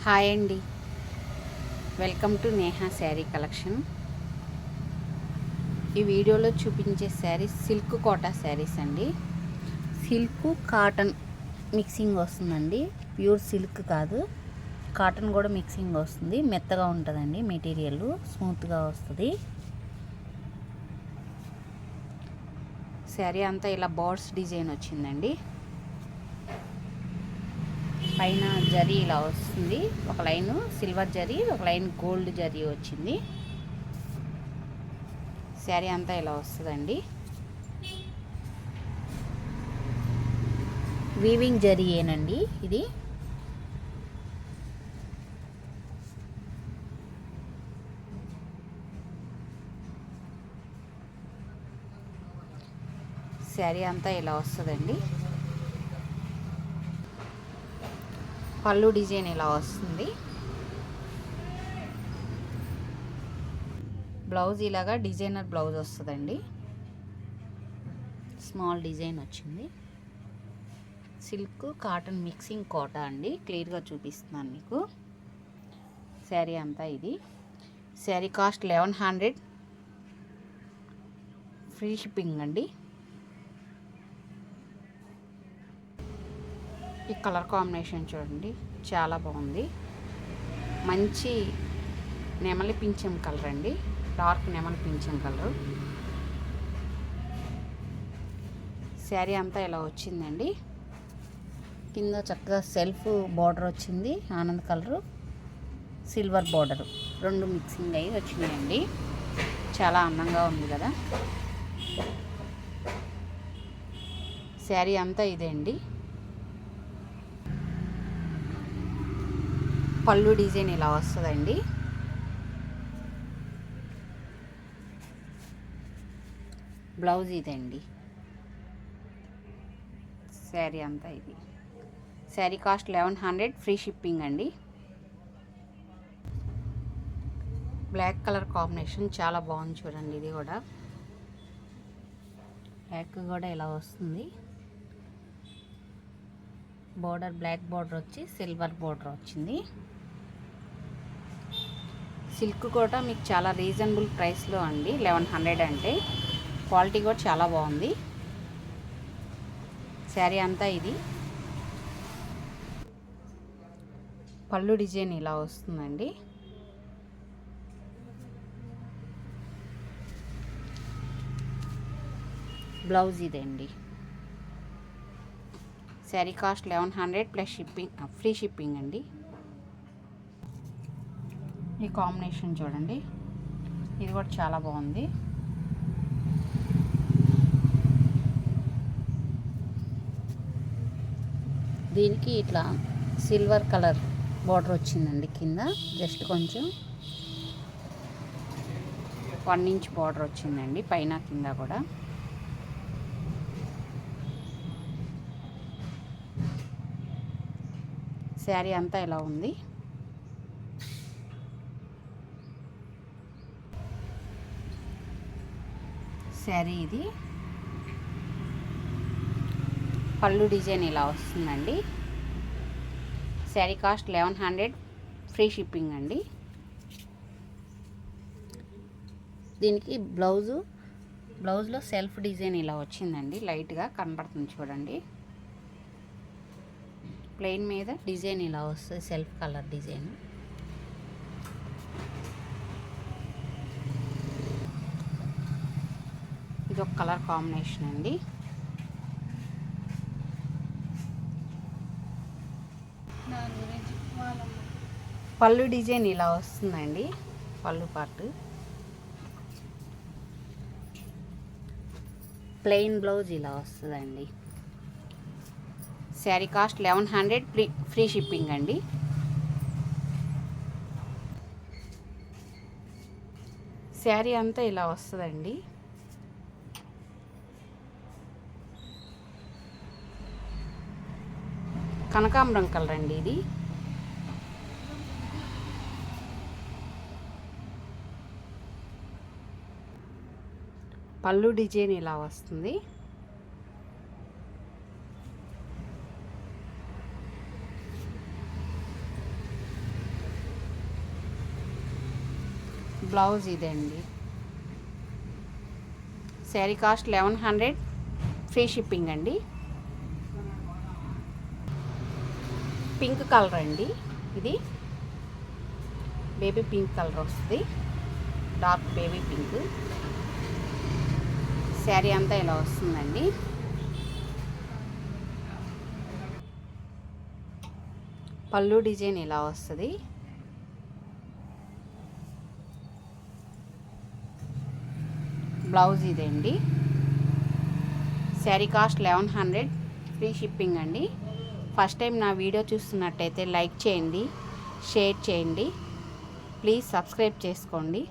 Hi అండి, welcome to Neha sari collection. ఈ వీడియోలో చూపించే శారీస్ సిల్క్ కోటా శారీస్ అండి. సిల్క్ కాటన్ మిక్సింగ్ వస్తుందండి. ప్యూర్ సిల్క్ కాదు, కాటన్ కూడా మిక్సింగ్ వస్తుంది. మెత్తగా ఉంటుందండి, మెటీరియల్ స్మూత్గా వస్తుంది. శారీ అంతా ఇలా బర్డ్స్ డిజైన్ వచ్చిందండి. పైన జరీ ఇలా వస్తుంది, ఒక లైన్ సిల్వర్ జరీ, ఒక లైన్ గోల్డ్ జరీ వచ్చింది. శారీ అంతా ఇలా వస్తుందండి. వీవింగ్ జరీ ఏనండి ఇది. శారీ అంతా ఇలా వస్తుందండి. పళ్ళు డిజైన్ ఇలా వస్తుంది. బ్లౌజ్ ఇలాగా డిజైనర్ బ్లౌజ్ వస్తుందండి. స్మాల్ డిజైన్ వచ్చింది. సిల్క్ కాటన్ మిక్సింగ్ కోటా అండి. క్లియర్గా చూపిస్తున్నాను మీకు. శారీ అంతా ఇది. శారీ కాస్ట్ 1100, ఫ్రీ షిప్పింగ్ అండి. ఈ కలర్ కాంబినేషన్ చూడండి, చాలా బాగుంది. మంచి నెమలి పింఛం కలర్ అండి, డార్క్ నెమలి పింఛం కలర్. శారీ అంతా ఇలా వచ్చిందండి. కింద చక్కగా సెల్ఫ్ బార్డర్ వచ్చింది, ఆనంద్ కలరు, సిల్వర్ బార్డర్ రెండు మిక్సింగ్ అయ్యి వచ్చినాయండి. చాలా అందంగా ఉంది కదా. శారీ అంతా ఇదే అండి. పళ్ళు డిజైన్ ఇలా వస్తుందండి. బ్లౌజ్ ఇదండి. శారీ అంతా ఇది. శారీ కాస్ట్ 1100, ఫ్రీ షిప్పింగ్ అండి. బ్లాక్ కలర్ కాంబినేషన్ చాలా బాగుంది చూడండి. ఇది కూడా బ్లాక్ కూడా ఇలా వస్తుంది. బోర్డర్ బ్లాక్ బోర్డర్ వచ్చి సిల్వర్ బోర్డర్ వచ్చింది. సిల్క్ కూడా మీకు చాలా రీజనబుల్ ప్రైస్లో అండి. 1100 అంటే క్వాలిటీ కూడా చాలా బాగుంది. శారీ అంతా ఇది. పళ్ళు డిజైన్ ఇలా వస్తుందండి. బ్లౌజ్ ఇదండి. Sari cost 1100 plus shipping, free shipping అండి. ఈ కాంబినేషన్ చూడండి, ఇది కూడా చాలా బాగుంది. దీనికి ఇట్లా సిల్వర్ కలర్ బార్డర్ వచ్చిందండి. కింద జస్ట్ కొంచెం 1 ఇంచ్ బార్డర్ వచ్చిందండి, పైన కింద కూడా. శారీ అంతా ఇలా ఉంది. శారీ ఇది. పళ్ళు డిజైన్ ఇలా వస్తుందండి. శారీ కాస్ట్ 1100, ఫ్రీ షిప్పింగ్ అండి. దీనికి బ్లౌజ్లో సెల్ఫ్ డిజైన్ ఇలా వచ్చిందండి. లైట్గా కనబడుతుంది చూడండి. ప్లెయిన్ మీద డిజైన్ ఇలా వస్తుంది, సెల్ఫ్ కలర్ డిజైన్. ఇది ఒక కలర్ కాంబినేషన్ అండి. పళ్ళు డిజైన్ ఇలా వస్తుందండి. పళ్ళు పార్ట్ ప్లెయిన్ బ్లౌజ్ ఇలా వస్తుందండి. శారీ కాస్ట్ 1100, ఫ్రీ షిప్పింగ్ అండి. శారీ అంతా ఇలా వస్తుందండి. కనకాంబరం కలర్ అండి ఇది. పళ్ళు డిజైన్ ఇలా వస్తుంది. బ్లౌజ్ ఇదండి. శారీ కాస్ట్ 1100, ఫ్రీ షిప్పింగ్ అండి. పింక్ కలర్ అండి, ఇది బేబీ పింక్ కలర్ వస్తుంది, డార్క్ బేబీ పింక్. శారీ అంతా ఇలా వస్తుందండి. పళ్ళు డిజైన్ ఇలా వస్తుంది. బ్లౌజ్ ఇదండి. శారీ కాస్ట్ 1100, ఫ్రీ షిప్పింగ్ అండి. ఫస్ట్ టైం నా వీడియో చూస్తున్నట్టయితే లైక్ చేయండి, షేర్ చేయండి, ప్లీజ్ సబ్స్క్రైబ్ చేసుకోండి.